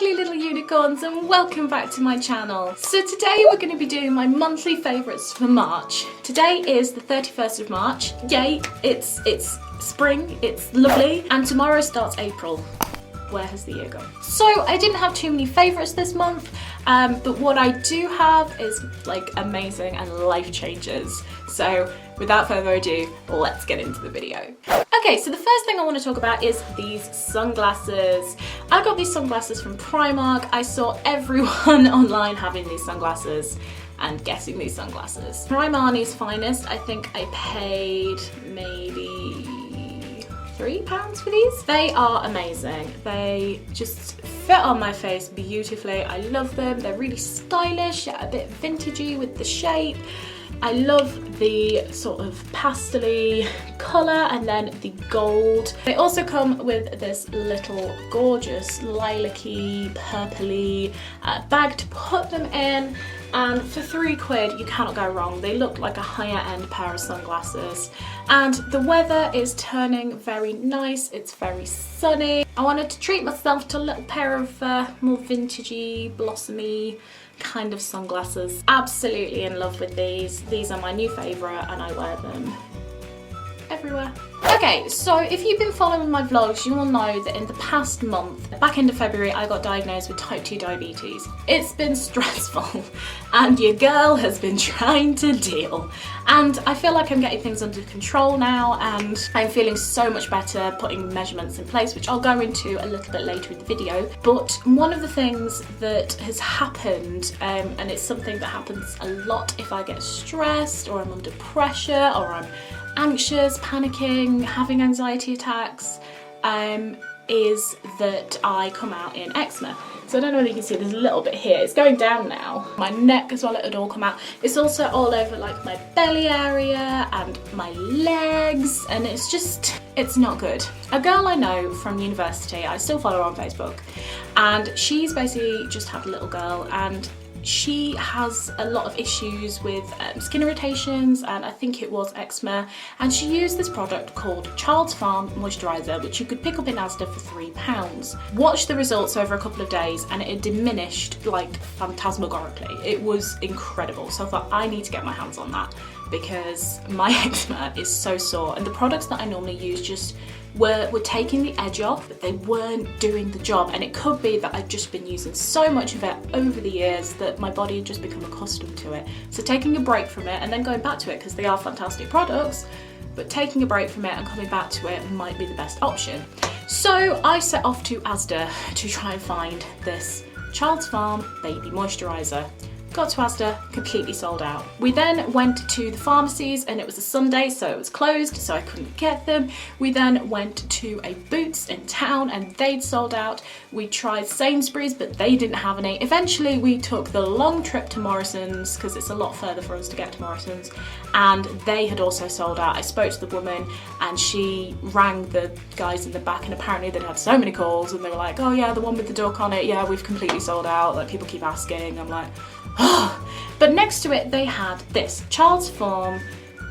lovely little unicorns, and welcome back to my channel. So today we're going to be doing my monthly favourites for March. Today is the 31st of March. Yay, it's spring, it's lovely, and tomorrow starts April. Where has the year gone? So I didn't have too many favourites this month, but what I do have is like amazing and life changers. So without further ado, let's get into the video. Okay, so the first thing I want to talk about is these sunglasses. I got these sunglasses from Primark. I saw everyone online having these sunglasses and getting these sunglasses. Primark's finest. I think I paid maybe £3 for these. They are amazing. They just fit on my face beautifully. I love them. They're really stylish, a bit vintagey with the shape. I love the sort of pastel-y colour and then the gold. They also come with this little gorgeous lilac-y, purpley bag to put them in. And for £3 you cannot go wrong. They look like a higher end pair of sunglasses. And the weather is turning very nice. It's very sunny. I wanted to treat myself to a little pair of more vintagey, blossomy kind of sunglasses. Absolutely in love with these. These are my new favourite and I wear them everywhere. Okay, so if you've been following my vlogs, you will know that in the past month, back into February, I got diagnosed with type 2 diabetes. It's been stressful and your girl has been trying to deal. And I feel like I'm getting things under control now and I'm feeling so much better, putting measurements in place, which I'll go into a little bit later in the video. But one of the things that has happened, and it's something that happens a lot if I get stressed or I'm under pressure or I'm anxious, panicking, having anxiety attacks, is that I come out in eczema. So I don't know whether you can see, there's a little bit here. It's going down now. My neck as well, it would all come out. It's also all over like my belly area and my legs, and it's just, it's not good. A girl I know from university, I still follow her on Facebook, and she's basically just had a little girl and she has a lot of issues with skin irritations and I think it was eczema, and she used this product called Child's Farm Moisturiser, which you could pick up in Asda for £3. Watched the results over a couple of days and it diminished like phantasmagorically. It was incredible. So I thought I need to get my hands on that because my eczema is so sore, and the products that I normally use just were taking the edge off, but they weren't doing the job. And it could be that I've just been using so much of it over the years that my body had just become accustomed to it. So taking a break from it and then going back to it, because they are fantastic products, but taking a break from it and coming back to it might be the best option. So I set off to Asda to try and find this Child's Farm Baby Moisturiser. Got to Asda, completely sold out. We then went to the pharmacies and it was a Sunday, so it was closed, so I couldn't get them. We then went to a Boots in town and they'd sold out. We tried Sainsbury's, but they didn't have any. Eventually we took the long trip to Morrison's, because it's a lot further for us to get to Morrison's, and they had also sold out. I spoke to the woman and she rang the guys in the back, and apparently they'd had so many calls and they were like, oh yeah, the one with the duck on it, yeah, we've completely sold out. Like, people keep asking. I'm like, but next to it they had this Child's Farm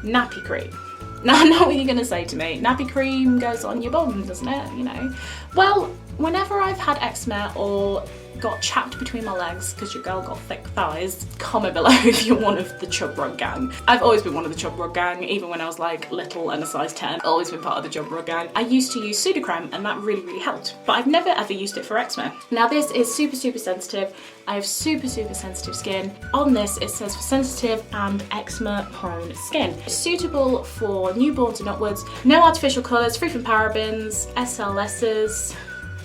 nappy cream. Now I know what you're gonna say to me, nappy cream goes on your bum, doesn't it, you know? Well, whenever I've had eczema or got chapped between my legs because your girl got thick thighs, comment below if you're one of the chub rug gang. I've always been one of the chub rug gang, even when I was like little and a size 10, always been part of the chub rug gang. I used to use Sudocrem and that really helped, but I've never ever used it for eczema. Now this is super sensitive. I have super sensitive skin. On this it says for sensitive and eczema prone skin. It's suitable for newborns and upwards. No artificial colours, free from parabens, SLSs,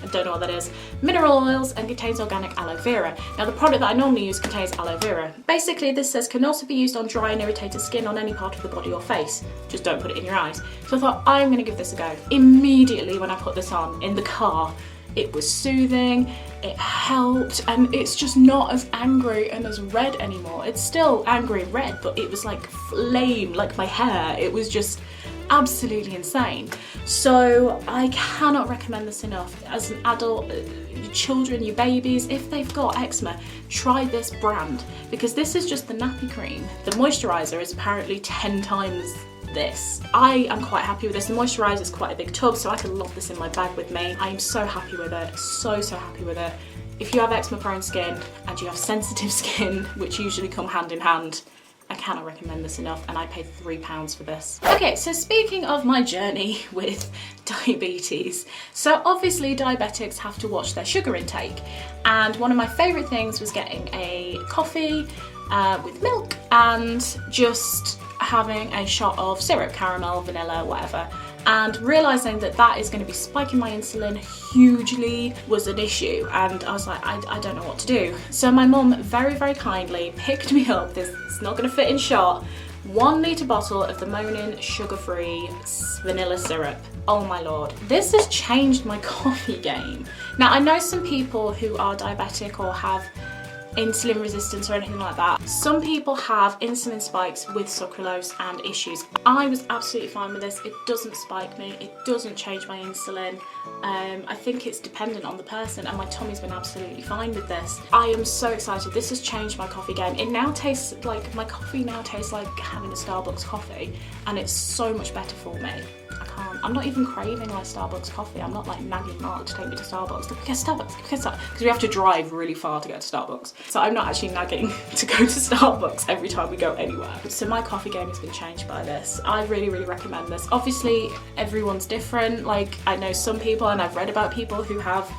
I don't know what that is, mineral oils, and contains organic aloe vera. Now the product that I normally use contains aloe vera. Basically this says can also be used on dry and irritated skin on any part of the body or face. Just don't put it in your eyes. So I thought I'm going to give this a go. Immediately when I put this on in the car, it was soothing, it helped, and it's just not as angry and as red anymore. It's still angry and red, but it was like flame, like my hair. It was just absolutely insane. So I cannot recommend this enough. As an adult, your children, your babies, if they've got eczema, try this brand, because this is just the nappy cream. The moisturiser is apparently 10 times this. I am quite happy with this. The moisturiser is quite a big tub, so I can lock this in my bag with me. I am so happy with it, so happy with it. if you have eczema prone skin and you have sensitive skin, which usually come hand in hand, I cannot recommend this enough, and I paid £3 for this. Okay, so speaking of my journey with diabetes, so obviously diabetics have to watch their sugar intake, and one of my favourite things was getting a coffee with milk and just having a shot of syrup, caramel, vanilla, whatever. And realising that that is going to be spiking my insulin hugely was an issue, and I was like, I don't know what to do. So my mum very, very kindly picked me up this, it's not going to fit in shot, 1 litre bottle of the Monin sugar-free vanilla syrup. Oh my lord. This has changed my coffee game. Now I know some people who are diabetic or have insulin resistance or anything like that. Some people have insulin spikes with sucralose and issues. I was absolutely fine with this. It doesn't spike me, it doesn't change my insulin. I think it's dependent on the person, and my tummy's been absolutely fine with this. I am so excited. This has changed my coffee game. It now tastes like, my coffee now tastes like having a Starbucks coffee, and it's so much better for me. I'm not even craving like Starbucks coffee. I'm not like nagging Mark to take me to Starbucks. Look, get Starbucks, get Starbucks. Because we have to drive really far to get to Starbucks. So I'm not actually nagging to go to Starbucks every time we go anywhere. So my coffee game has been changed by this. I really, really recommend this. Obviously, everyone's different. Like, I know some people, and I've read about people who have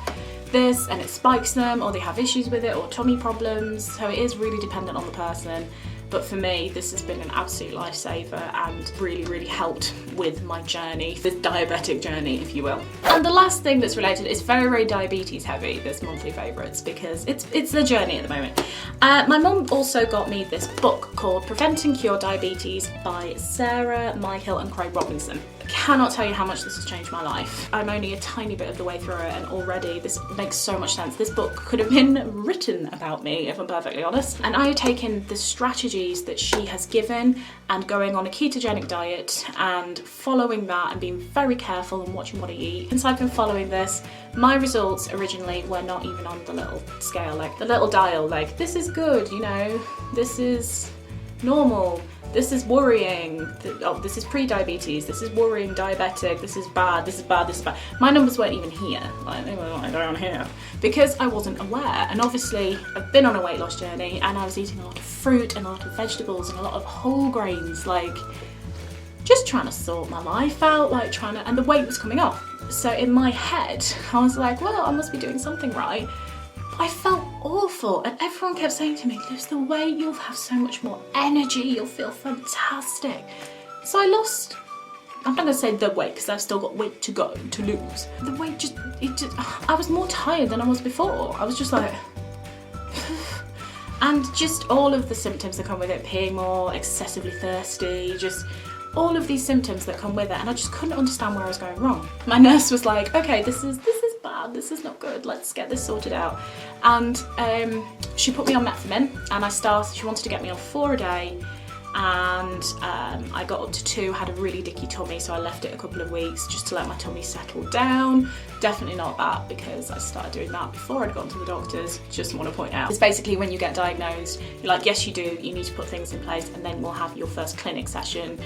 this and it spikes them, or they have issues with it, or tummy problems. So it is really dependent on the person. But for me, this has been an absolute lifesaver and really, really helped with my journey, this diabetic journey, if you will. And the last thing that's related is very, very diabetes heavy, this monthly favourites, because it's the journey at the moment. My mum also got me this book called Prevent and Cure Diabetes by Sarah Myhill and Craig Robinson. I cannot tell you how much this has changed my life. I'm only a tiny bit of the way through it, and already this makes so much sense. This book could have been written about me, if I'm perfectly honest. And I have taken the strategies that she has given and going on a ketogenic diet and following that and being very careful and watching what I eat. Since I've been following this, my results originally were not even on the little scale, like the little dial, like this is good, you know, this is normal, this is worrying, oh, this is pre-diabetes, this is worrying, diabetic, this is bad, this is bad, this is bad. My numbers weren't even here, like they were like down here, because I wasn't aware. And obviously I've been on a weight loss journey, and I was eating a lot of fruit and a lot of vegetables and a lot of whole grains, like just trying to sort my life out, like trying to, and the weight was coming off. So in my head, I was like, well, I must be doing something right. I felt awful, and everyone kept saying to me, lose the weight, you'll have so much more energy, you'll feel fantastic. So I lost, I'm not gonna say the weight because I've still got weight to go, to lose. The weight just, I was more tired than I was before. I was just like, and just all of the symptoms that come with it, peeing more, excessively thirsty, just all of these symptoms that come with it, and I just couldn't understand where I was going wrong. My nurse was like, okay, this is bad, this is not good, let's get this sorted out. And she put me on metformin, and she wanted to get me on 4 a day, and I got up to 2, had a really dicky tummy, so I left it a couple of weeks just to let my tummy settle down. Definitely not that, because I started doing that before I'd gone to the doctors, just want to point out. It's basically when you get diagnosed, you're like, yes you do, you need to put things in place, and then we'll have your first clinic session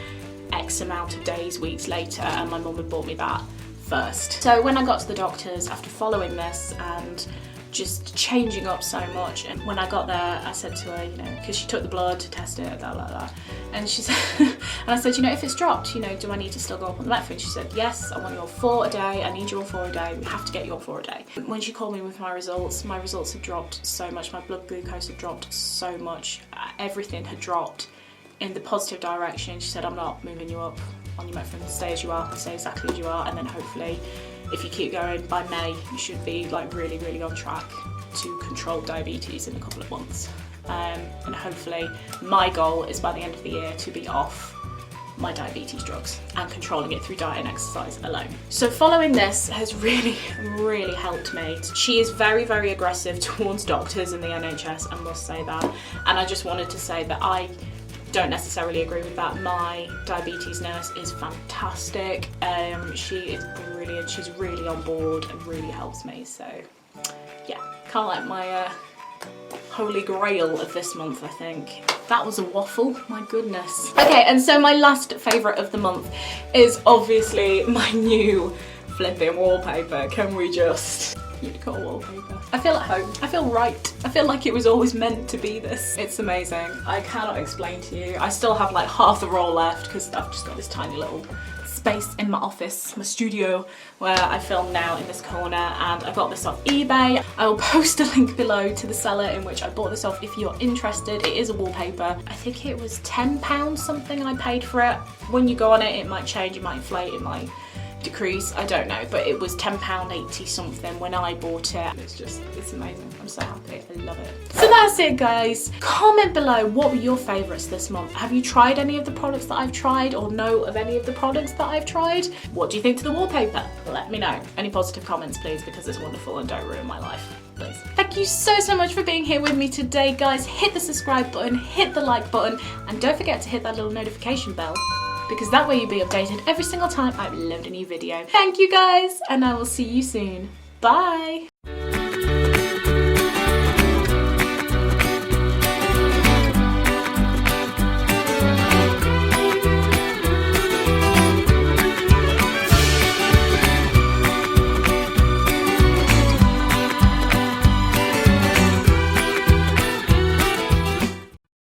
X amount of days, weeks later, and my mum had bought me that first. So when I got to the doctors after following this and just changing up so much, and when I got there I said to her, you know, because she took the blood to test it, blah blah blah, and she said and I said, you know, if it's dropped, you know, do I need to still go up on the metformin? She said, yes, I want you on 4 a day, I need you on 4 a day, we have to get you on 4 a day. When she called me with my results had dropped so much, my blood glucose had dropped so much, everything had dropped in the positive direction. She said, I'm not moving you up on your metformin, stay as you are, stay exactly as you are, and then hopefully if you keep going, by May you should be like really, really on track to control diabetes in a couple of months. And hopefully my goal is by the end of the year to be off my diabetes drugs and controlling it through diet and exercise alone. So following this has really, really helped me. She is very, very aggressive towards doctors in the NHS, I must say that, and I just wanted to say that I don't necessarily agree with that. My diabetes nurse is fantastic. She is brilliant. She's really on board and really helps me. So yeah, kind of like my holy grail of this month, I think. That was a waffle, my goodness. Okay, and so my last favourite of the month is obviously my new flipping wallpaper. Can we just unicorn wallpaper. I feel at home. I feel right. I feel like it was always meant to be this. It's amazing. I cannot explain to you. I still have like half the roll left because I've just got this tiny little space in my office, my studio, where I film now in this corner, and I got this off eBay. I will post a link below to the seller in which I bought this off if you're interested. It is a wallpaper. I think it was £10 something I paid for it. When you go on it, it might change, it might inflate, it might decrease, I don't know, but it was £10.80 something when I bought it. It's amazing. I'm so happy. I love it. So that's it, guys. Comment below, what were your favourites this month? Have you tried any of the products that I've tried, or know of any of the products that I've tried? What do you think to the wallpaper? Let me know. Any positive comments, please, because it's wonderful and don't ruin my life. Please. Thank you so much for being here with me today, guys. Hit the subscribe button, hit the like button, and don't forget to hit that little notification bell, because that way you'll be updated every single time I upload a new video. Thank you, guys, and I will see you soon. Bye!